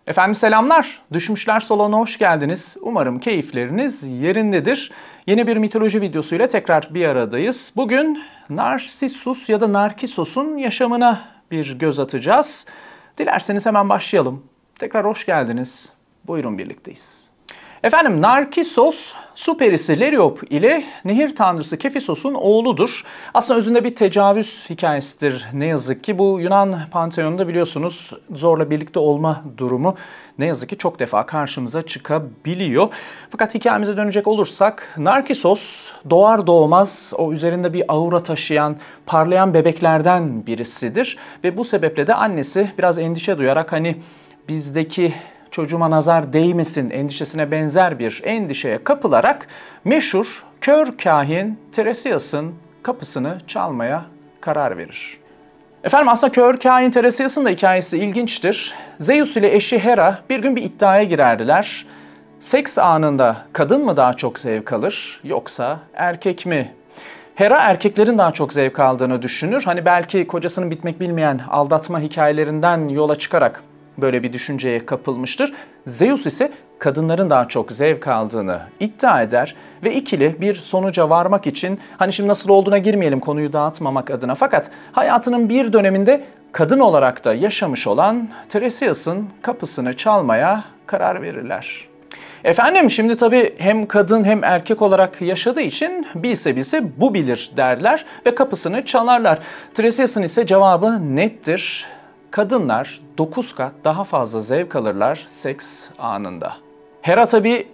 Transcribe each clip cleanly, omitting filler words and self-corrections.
Efendim selamlar. Düşmüşler salonuna hoş geldiniz. Umarım keyifleriniz yerindedir. Yeni bir mitoloji videosuyla tekrar bir aradayız. Bugün Narsissus ya da Narkissos'un yaşamına bir göz atacağız. Dilerseniz hemen başlayalım. Tekrar hoş geldiniz. Buyurun birlikteyiz. Efendim Narkissos, su perisi Leriop ile nehir tanrısı Kefisos'un oğludur. Aslında özünde bir tecavüz hikayesidir ne yazık ki. Bu Yunan panteonunda biliyorsunuz zorla birlikte olma durumu ne yazık ki çok defa karşımıza çıkabiliyor. Fakat hikayemize dönecek olursak Narkissos doğar doğmaz o üzerinde bir aura taşıyan, parlayan bebeklerden birisidir. Ve bu sebeple de annesi biraz endişe duyarak hani bizdeki çocuğuma nazar değmesin endişesine benzer bir endişeye kapılarak meşhur kör kahin Tiresias'ın kapısını çalmaya karar verir. Efendim aslında kör kahin Tiresias'ın da hikayesi ilginçtir. Zeus ile eşi Hera bir gün bir iddiaya girerdiler. Seks anında kadın mı daha çok zevk alır yoksa erkek mi? Hera erkeklerin daha çok zevk aldığını düşünür. Hani belki kocasının bitmek bilmeyen aldatma hikayelerinden yola çıkarak böyle bir düşünceye kapılmıştır. Zeus ise kadınların daha çok zevk aldığını iddia eder ve ikili bir sonuca varmak için hani şimdi nasıl olduğuna girmeyelim konuyu dağıtmamak adına fakat hayatının bir döneminde kadın olarak da yaşamış olan Tiresias'ın kapısını çalmaya karar verirler. Efendim şimdi tabii hem kadın hem erkek olarak yaşadığı için bilse bu bilir derler ve kapısını çalarlar. Tiresias'ın ise cevabı nettir. Kadınlar 9 kat daha fazla zevk alırlar seks anında. Hera tabii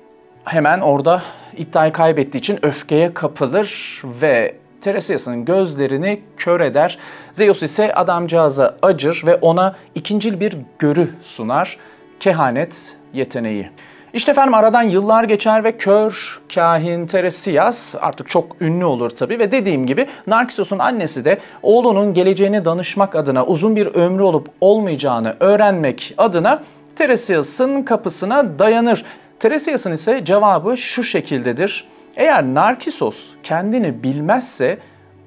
hemen orada iddiayı kaybettiği için öfkeye kapılır ve Tiresias'ın gözlerini kör eder. Zeus ise adamcağıza acır ve ona ikincil bir görü sunar. Kehanet yeteneği. İşte efendim aradan yıllar geçer ve kör kahin Tiresias artık çok ünlü olur tabii ve dediğim gibi Narkissos'un annesi de oğlunun geleceğini danışmak adına uzun bir ömrü olup olmayacağını öğrenmek adına Tiresias'ın kapısına dayanır. Tiresias'ın ise cevabı şu şekildedir. Eğer Narkissos kendini bilmezse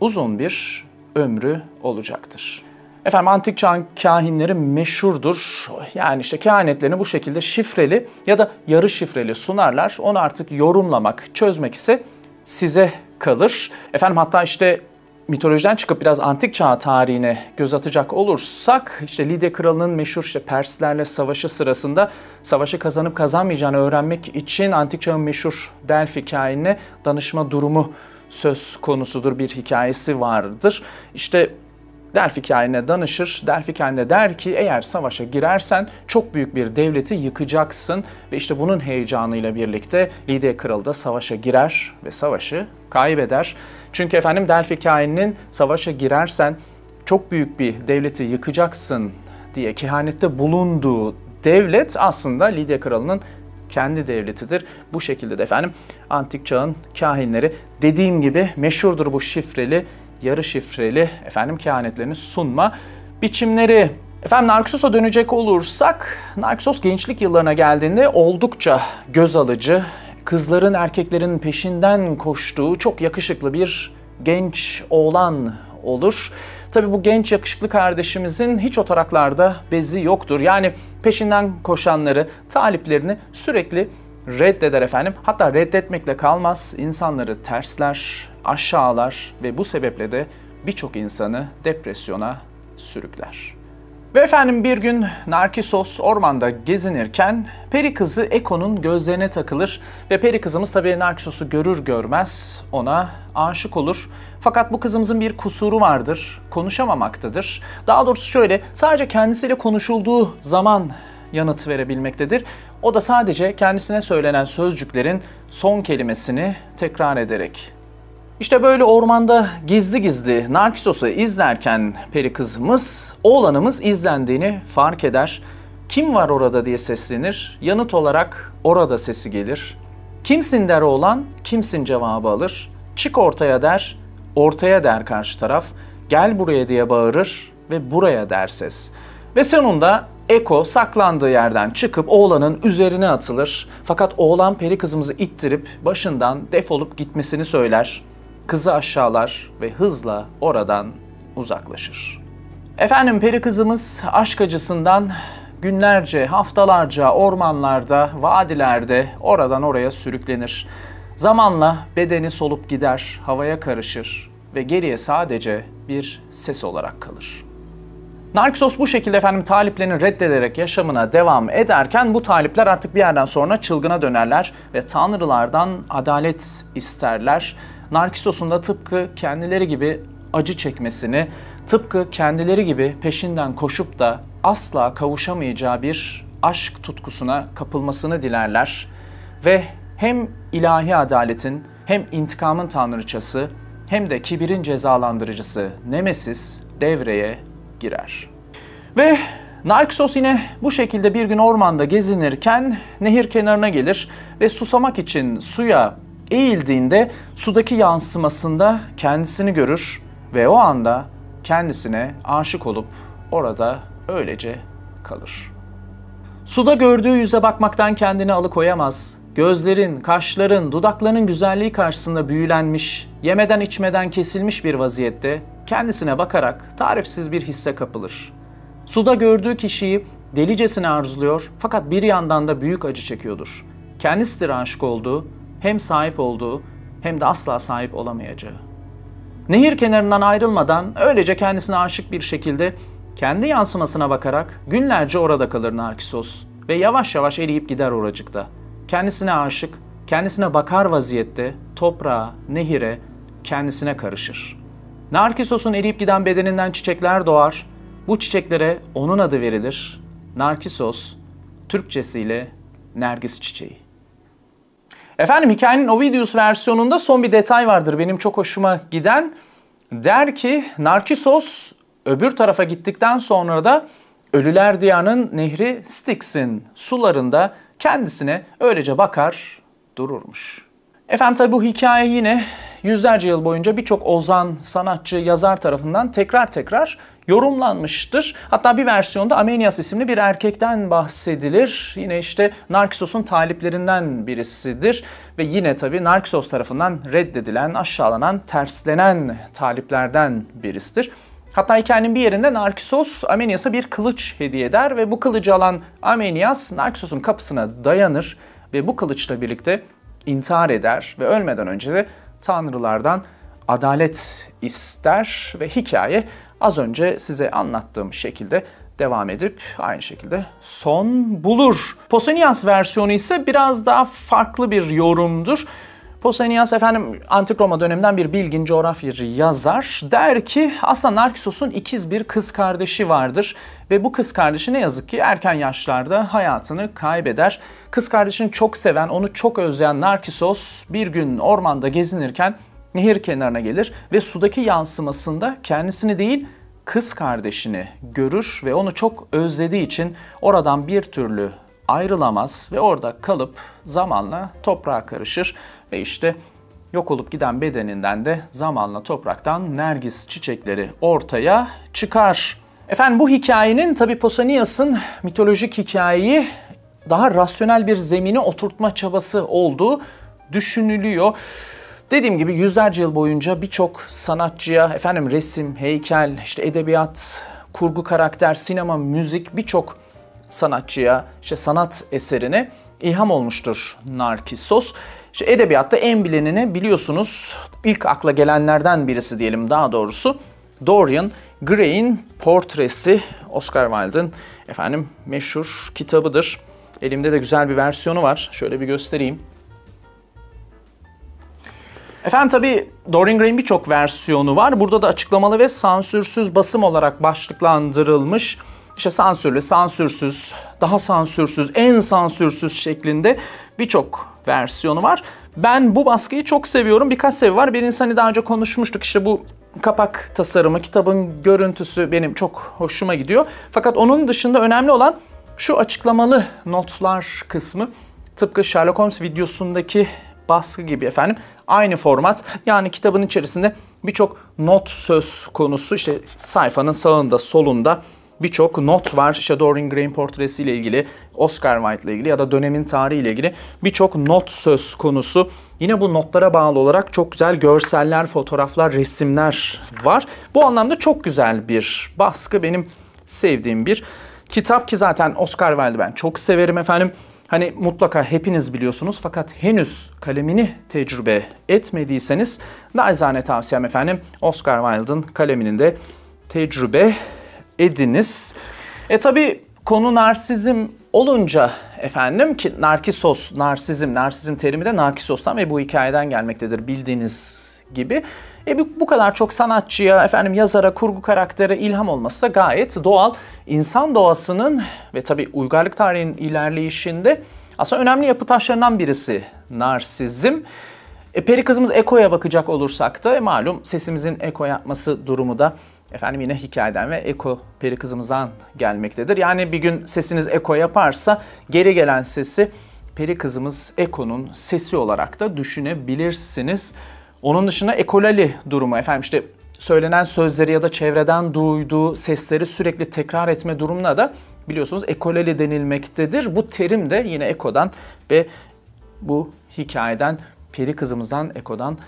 uzun bir ömrü olacaktır. Efendim antik çağın kahinleri meşhurdur. Yani işte kehanetlerini bu şekilde şifreli ya da yarı şifreli sunarlar. Onu artık yorumlamak, çözmek ise size kalır. Efendim hatta işte mitolojiden çıkıp biraz antik çağ tarihine göz atacak olursak işte Lidya kralının meşhur işte Perslerle savaşı sırasında savaşı kazanıp kazanmayacağını öğrenmek için antik çağın meşhur Delphi kahinine danışma durumu söz konusudur, bir hikayesi vardır. İşte Delphi kahinine danışır. Delphi kahinine der ki eğer savaşa girersen çok büyük bir devleti yıkacaksın. Ve işte bunun heyecanıyla birlikte Lidya kralı da savaşa girer ve savaşı kaybeder. Çünkü efendim Delphi kahininin savaşa girersen çok büyük bir devleti yıkacaksın diye kehanette bulunduğu devlet aslında Lidya kralının kendi devletidir. Bu şekilde de efendim antik çağın kahinleri dediğim gibi meşhurdur bu şifreli yarı şifreli efendim kehanetlerini sunma biçimleri. Efendim Narkissos'a dönecek olursak Narkissos gençlik yıllarına geldiğinde oldukça göz alıcı, kızların erkeklerin peşinden koştuğu çok yakışıklı bir genç oğlan olur. Tabii bu genç yakışıklı kardeşimizin hiç o taraklarda bezi yoktur. Yani peşinden koşanları, taliplerini sürekli reddeder efendim. Hatta reddetmekle kalmaz, insanları tersler, aşağılar ve bu sebeple de birçok insanı depresyona sürükler. Ve efendim bir gün Narkissos ormanda gezinirken peri kızı Eko'nun gözlerine takılır ve peri kızımız tabii Narkissos'u görür görmez ona aşık olur. Fakat bu kızımızın bir kusuru vardır, konuşamamaktadır. Daha doğrusu şöyle, sadece kendisiyle konuşulduğu zaman yanıt verebilmektedir. O da sadece kendisine söylenen sözcüklerin son kelimesini tekrar ederek. İşte böyle ormanda gizli gizli Narkissos'u izlerken peri kızımız, oğlanımız izlendiğini fark eder. Kim var orada diye seslenir. Yanıt olarak orada sesi gelir. Kimsin der oğlan, kimsin cevabı alır. Çık ortaya der, ortaya der karşı taraf. Gel buraya diye bağırır ve buraya der ses. Ve sonunda Eko saklandığı yerden çıkıp oğlanın üzerine atılır. Fakat oğlan peri kızımızı ittirip başından defolup gitmesini söyler. Kızı aşağılar ve hızla oradan uzaklaşır. Efendim peri kızımız aşk acısından günlerce, haftalarca ormanlarda, vadilerde oradan oraya sürüklenir. Zamanla bedeni solup gider, havaya karışır ve geriye sadece bir ses olarak kalır. Narkisos bu şekilde taliplerini reddederek yaşamına devam ederken bu talipler artık bir yerden sonra çılgına dönerler ve tanrılardan adalet isterler. Narkisos'un da tıpkı kendileri gibi acı çekmesini, tıpkı kendileri gibi peşinden koşup da asla kavuşamayacağı bir aşk tutkusuna kapılmasını dilerler. Ve hem ilahi adaletin hem intikamın tanrıçası hem de kibirin cezalandırıcısı Nemesis devreye girer. Ve Narkisos yine bu şekilde bir gün ormanda gezinirken nehir kenarına gelir ve susamak için suya eğildiğinde sudaki yansımasında kendisini görür ve o anda kendisine aşık olup orada öylece kalır. Suda gördüğü yüze bakmaktan kendini alıkoyamaz. Gözlerin, kaşların, dudaklarının güzelliği karşısında büyülenmiş, yemeden içmeden kesilmiş bir vaziyette kendisine bakarak tarifsiz bir hisse kapılır. Suda gördüğü kişiyi delicesine arzuluyor fakat bir yandan da büyük acı çekiyordur. Kendisidir aşık olduğu, hem sahip olduğu hem de asla sahip olamayacağı. Nehir kenarından ayrılmadan öylece kendisine aşık bir şekilde kendi yansımasına bakarak günlerce orada kalır Narkisos ve yavaş yavaş eriyip gider oracıkta. Kendisine aşık, kendisine bakar vaziyette toprağa, nehire, kendisine karışır. Narkisos'un eriyip giden bedeninden çiçekler doğar. Bu çiçeklere onun adı verilir. Narkisos, Türkçesiyle Nergis çiçeği. Hikayenin Ovidius versiyonunda son bir detay vardır benim çok hoşuma giden. Der ki Narkisos öbür tarafa gittikten sonra da Ölüler Diyarı'nın nehri Styx'in sularında kendisine öylece bakar dururmuş. Tabi bu hikaye yine yüzlerce yıl boyunca birçok ozan, sanatçı, yazar tarafından tekrar yorumlanmıştır. Hatta bir versiyonda Amenias isimli bir erkekten bahsedilir. Yine Narkisos'un taliplerinden birisidir. Ve yine tabi Narkisos tarafından reddedilen, aşağılanan, terslenen taliplerden birisidir. Hatta hikayenin bir yerinde Narkisos Amenias'a bir kılıç hediye eder ve bu kılıcı alan Amenias Narkisos'un kapısına dayanır ve bu kılıçla birlikte intihar eder ve ölmeden önce de tanrılardan adalet ister ve hikaye az önce size anlattığım şekilde devam edip aynı şekilde son bulur. Pausanias versiyonu ise biraz daha farklı bir yorumdur. Pausanias Antik Roma döneminden bir bilgin coğrafyacı yazar. Der ki aslında Narkisos'un ikiz bir kız kardeşi vardır. Ve bu kız kardeşi ne yazık ki erken yaşlarda hayatını kaybeder. Kız kardeşini çok seven, onu çok özleyen Narkisos bir gün ormanda gezinirken nehir kenarına gelir ve sudaki yansımasında kendisini değil kız kardeşini görür ve onu çok özlediği için oradan bir türlü ayrılamaz ve orada kalıp zamanla toprağa karışır ve yok olup giden bedeninden de zamanla topraktan nergis çiçekleri ortaya çıkar. Bu hikayenin tabi Pausanias'ın mitolojik hikayeyi daha rasyonel bir zemine oturtma çabası olduğu düşünülüyor. Dediğim gibi yüzlerce yıl boyunca birçok sanatçıya resim, heykel, edebiyat, kurgu karakter, sinema, müzik birçok sanatçıya, sanat eserine ilham olmuştur Narkisos. Edebiyatta en bilineni biliyorsunuz, ilk akla gelenlerden birisi diyelim daha doğrusu, Dorian Gray'in Portresi, Oscar Wilde'ın meşhur kitabıdır. Elimde de güzel bir versiyonu var. Şöyle bir göstereyim. Tabii Dorian Gray'in birçok versiyonu var. Burada da açıklamalı ve sansürsüz basım olarak başlıklandırılmış. Sansürlü, sansürsüz, daha sansürsüz, en sansürsüz şeklinde birçok versiyonu var. Ben bu baskıyı çok seviyorum. Birkaç sebebi var. Birincisi daha önce konuşmuştuk. Bu kapak tasarımı, kitabın görüntüsü benim çok hoşuma gidiyor. Fakat onun dışında önemli olan şu açıklamalı notlar kısmı. Tıpkı Sherlock Holmes videosundaki baskı gibi aynı format. Yani kitabın içerisinde birçok not söz konusu. Sayfanın sağında, solunda birçok not var. Dorian Gray'in portresiyle ilgili, Oscar Wilde'la ilgili ya da dönemin tarihiyle ilgili birçok not söz konusu. Yine bu notlara bağlı olarak çok güzel görseller, fotoğraflar, resimler var. Bu anlamda çok güzel bir baskı. Benim sevdiğim bir kitap ki zaten Oscar Wilde'ı ben çok severim efendim. Hani mutlaka hepiniz biliyorsunuz fakat henüz kalemini tecrübe etmediyseniz naçizane tavsiyem efendim Oscar Wilde'ın kalemini de tecrübe ediniz. Tabi konu narsizm olunca efendim ki narkisos, narsizm terimi de narkisos'tan ve bu hikayeden gelmektedir bildiğiniz gibi. Bu kadar çok sanatçıya, efendim yazara, kurgu karaktere ilham olması da gayet doğal. İnsan doğasının ve tabii uygarlık tarihinin ilerleyişinde aslında önemli yapı taşlarından birisi narsizm. Peri kızımız Eko'ya bakacak olursak da malum sesimizin eko yapması durumu da efendim yine hikayeden ve Eko peri kızımızdan gelmektedir. Yani bir gün sesiniz eko yaparsa geri gelen sesi peri kızımız Eko'nun sesi olarak da düşünebilirsiniz. Onun dışında ekolali durumu efendim işte söylenen sözleri ya da çevreden duyduğu sesleri sürekli tekrar etme durumuna da biliyorsunuz ekolali denilmektedir. Bu terim de yine Eko'dan ve bu hikayeden peri kızımızdan Eko'dan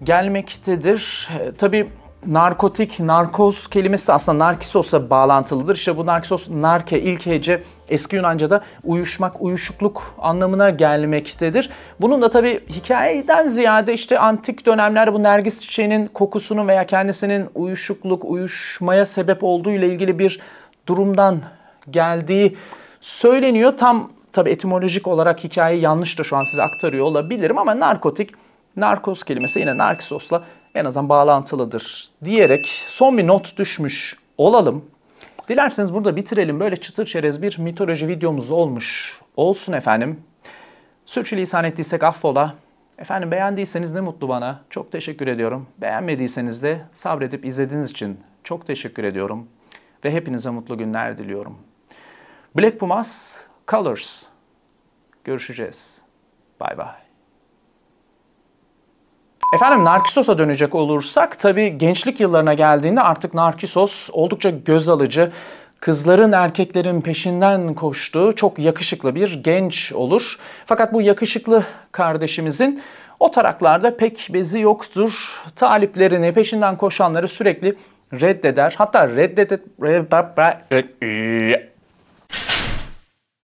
gelmektedir. Tabii narkotik, narkoz kelimesi aslında narkisos'la bağlantılıdır. İşte bu narkisos, narke ilk hece eski Yunanca'da uyuşmak, uyuşukluk anlamına gelmektedir. Bunun da tabii hikayeden ziyade işte antik dönemlerde bu nergis çiçeğinin kokusunun veya kendisinin uyuşukluk, uyuşmaya sebep olduğu ile ilgili bir durumdan geldiği söyleniyor. Tam tabii etimolojik olarak hikayeyi yanlış da şu an size aktarıyor olabilirim ama narkotik, narkoz kelimesi yine narkisos'la en azından bağlantılıdır diyerek son bir not düşmüş olalım. Dilerseniz burada bitirelim. Böyle çıtır çerez bir mitoloji videomuz olmuş olsun efendim. Sürçülisan ettiysek affola. Efendim beğendiyseniz ne mutlu bana. Çok teşekkür ediyorum. Beğenmediyseniz de sabredip izlediğiniz için çok teşekkür ediyorum. Ve hepinize mutlu günler diliyorum. Black Pumas Colors. Görüşeceğiz. Bay bay. Efendim Narkisos'a dönecek olursak tabii gençlik yıllarına geldiğinde artık Narkisos oldukça göz alıcı, kızların erkeklerin peşinden koştuğu çok yakışıklı bir genç olur. Fakat bu yakışıklı kardeşimizin o taraklarda pek bezi yoktur. Taliplerini, peşinden koşanları sürekli reddeder. Hatta